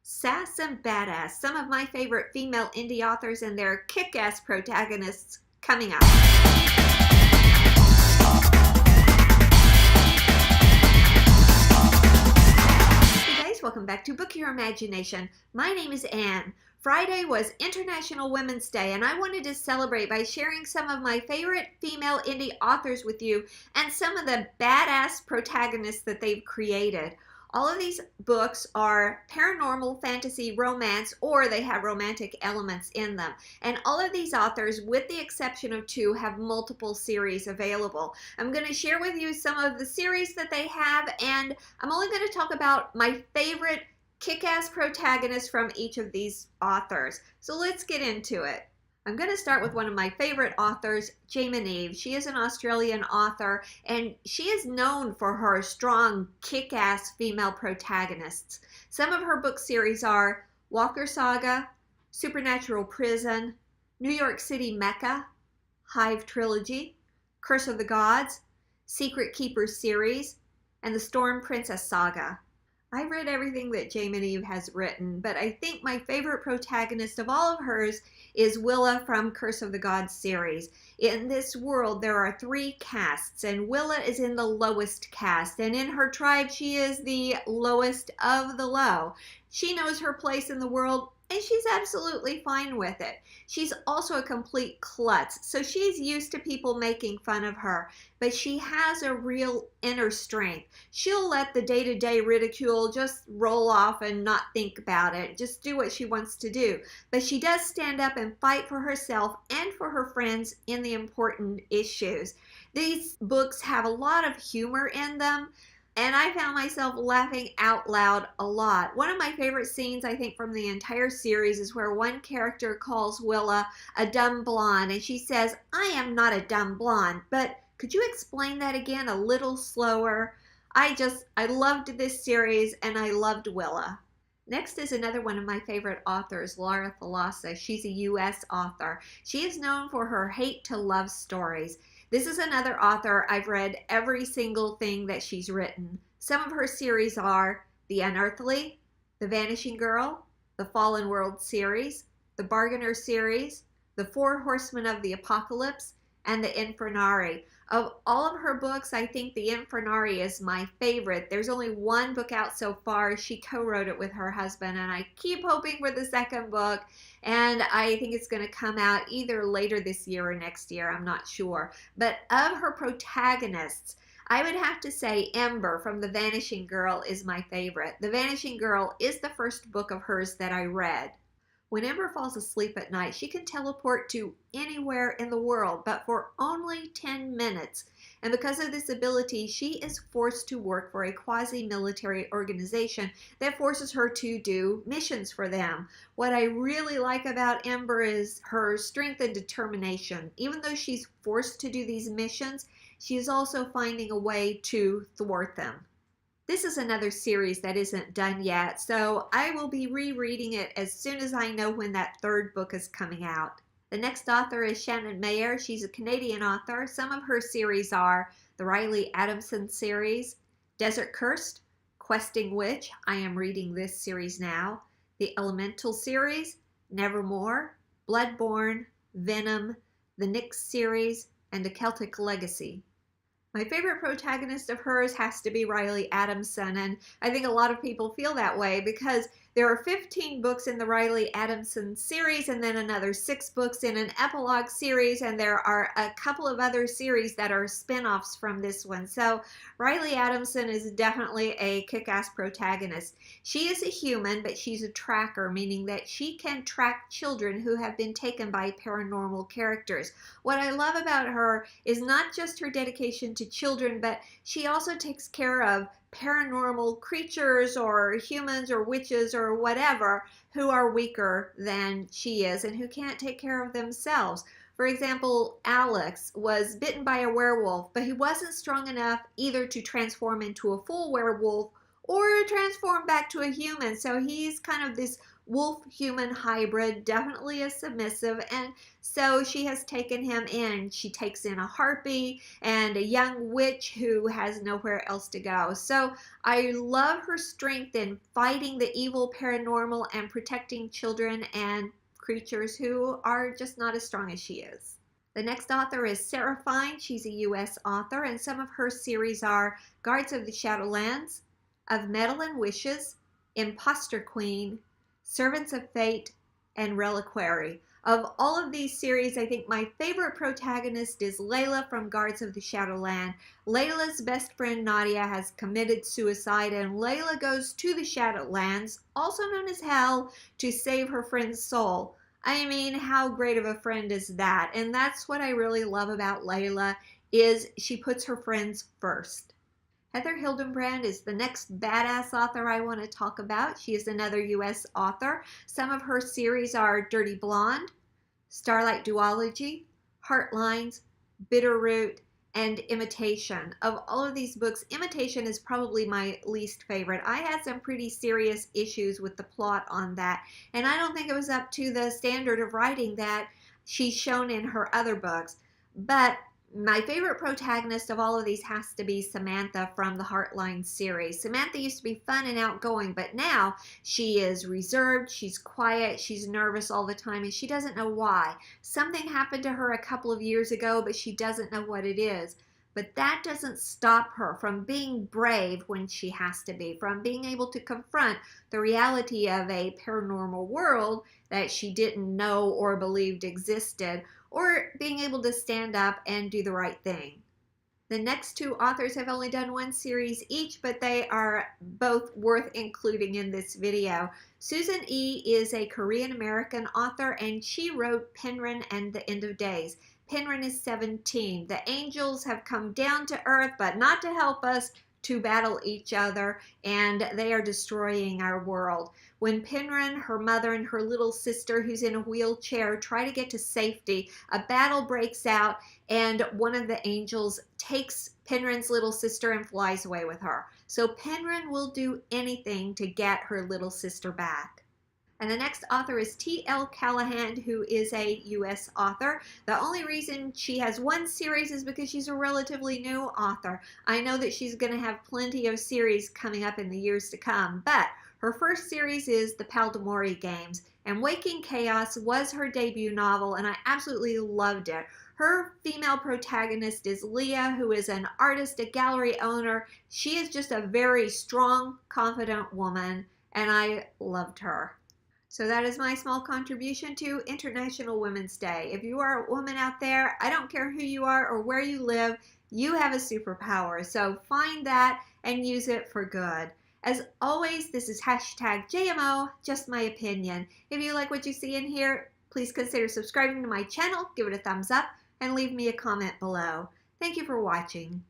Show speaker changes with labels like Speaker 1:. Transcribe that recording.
Speaker 1: Sass and Badass, some of my favorite female indie authors and their kick-ass protagonists coming up. Hey guys, welcome back to Book Your Imagination. My name is Anne. Friday was International Women's Day, and I wanted to celebrate by sharing some of my favorite female indie authors with you and some of the badass protagonists that they've created. All of these books are paranormal, fantasy, romance, or they have romantic elements in them. And all of these authors, with the exception of two, have multiple series available. I'm going to share with you some of the series that they have, and I'm only going to talk about my favorite kick-ass protagonists from each of these authors. So let's get into it. I'm going to start with one of my favorite authors, Eve. She is an Australian author, and she is known for her strong, kick-ass female protagonists. Some of her book series are Walker Saga, Supernatural Prison, New York City Mecca, Hive Trilogy, Curse of the Gods, Secret Keepers series, and the Storm Princess Saga. I've read everything that Eve has written, but I think my favorite protagonist of all of hers is Willa from Curse of the Gods series. In this world, there are 3 castes, and Willa is in the lowest caste, and in her tribe, she is the lowest of the low. She knows her place in the world, and she's absolutely fine with it. She's also a complete klutz, so she's used to people making fun of her, but she has a real inner strength. She'll let the day-to-day ridicule just roll off and not think about it, just do what she wants to do. But she does stand up and fight for herself and for her friends in the important issues. These books have a lot of humor in them, and I found myself laughing out loud a lot. One of my favorite scenes, I think, from the entire series is where one character calls Willa a dumb blonde, and she says, "I am not a dumb blonde, but could you explain that again a little slower?" I loved this series, and I loved Willa. Next is another one of my favorite authors, Laura Thalassa. She's a U.S. author. She is known for her hate-to-love stories. This is another author. I've read every single thing that she's written. Some of her series are The Unearthly, The Vanishing Girl, the Fallen World series, the Bargainer series, The Four Horsemen of the Apocalypse, and the Infernari. Of all of her books, I think the Infernari is my favorite. There's only one book out so far. She co-wrote it with her husband, and I keep hoping for the second book, and I think it's going to come out either later this year or next year. I'm not sure. But of her protagonists, I would have to say Ember from The Vanishing Girl is my favorite. The Vanishing Girl is the first book of hers that I read. When Ember falls asleep at night, she can teleport to anywhere in the world, but for only 10 minutes. And because of this ability, she is forced to work for a quasi-military organization that forces her to do missions for them. What I really like about Ember is her strength and determination. Even though she's forced to do these missions, she is also finding a way to thwart them. This is another series that isn't done yet, so I will be rereading it as soon as I know when that third book is coming out. The next author is Shannon Mayer. She's a Canadian author. Some of her series are the Riley Adamson series, Desert Cursed, Questing Witch. I am reading this series now. The Elemental series, Nevermore, Bloodborne, Venom, the Nyx series, and A Celtic Legacy. My favorite protagonist of hers has to be Riley Adamson, and I think a lot of people feel that way because there are 15 books in the Riley Adamson series and then another 6 books in an epilogue series, and there are a couple of other series that are spin-offs from this one. So Riley Adamson is definitely a kick-ass protagonist. She is a human, but she's a tracker, meaning that she can track children who have been taken by paranormal characters. What I love about her is not just her dedication to children, but she also takes care of paranormal creatures or humans or witches or whatever who are weaker than she is and who can't take care of themselves. For example, Alex was bitten by a werewolf, but he wasn't strong enough either to transform into a full werewolf or transform back to a human. So he's kind of this wolf-human hybrid, definitely a submissive, and so she has taken him in. She takes in a harpy and a young witch who has nowhere else to go. So I love her strength in fighting the evil paranormal and protecting children and creatures who are just not as strong as she is. The next author is Sarah Fine. She's a U.S. author, and some of her series are Guards of the Shadowlands, Of Metal and Wishes, Imposter Queen, Servants of Fate, and Reliquary. Of all of these series, I think my favorite protagonist is Layla from Guards of the Shadowland. Layla's best friend Nadia has committed suicide, and Layla goes to the Shadowlands, also known as Hell, to save her friend's soul. I mean, how great of a friend is that? And that's what I really love about Layla, is she puts her friends first. Heather Hildenbrand is the next badass author I want to talk about. She is another U.S. author. Some of her series are Dirty Blonde, Starlight Duology, Heartlines, Bitterroot, and Imitation. Of all of these books, Imitation is probably my least favorite. I had some pretty serious issues with the plot on that, and I don't think it was up to the standard of writing that she's shown in her other books. But my favorite protagonist of all of these has to be Samantha from the Heartlines series. Samantha used to be fun and outgoing, but now she is reserved, she's quiet, she's nervous all the time, and she doesn't know why. Something happened to her a couple of years ago, but she doesn't know what it is. But that doesn't stop her from being brave when she has to be, from being able to confront the reality of a paranormal world that she didn't know or believed existed, or being able to stand up and do the right thing. The next two authors have only done one series each, but they are both worth including in this video. Susan E. is a Korean-American author, and she wrote Penryn and the End of Days. Penryn is 17. The angels have come down to earth, but not to help us, to battle each other, and they are destroying our world. When Penryn, her mother, and her little sister, who's in a wheelchair, try to get to safety, a battle breaks out, and one of the angels takes Penryn's little sister and flies away with her. So Penryn will do anything to get her little sister back. And the next author is T.L. Callahan, who is a U.S. author. The only reason she has one series is because she's a relatively new author. I know that she's going to have plenty of series coming up in the years to come, but her first series is The Paldemori Games, and Waking Chaos was her debut novel, and I absolutely loved it. Her female protagonist is Leah, who is an artist, a gallery owner. She is just a very strong, confident woman, and I loved her. So that is my small contribution to International Women's Day. If you are a woman out there, I don't care who you are or where you live, you have a superpower. So find that and use it for good. As always, this is hashtag JMO, just my opinion. If you like what you see in here, please consider subscribing to my channel, give it a thumbs up, and leave me a comment below. Thank you for watching.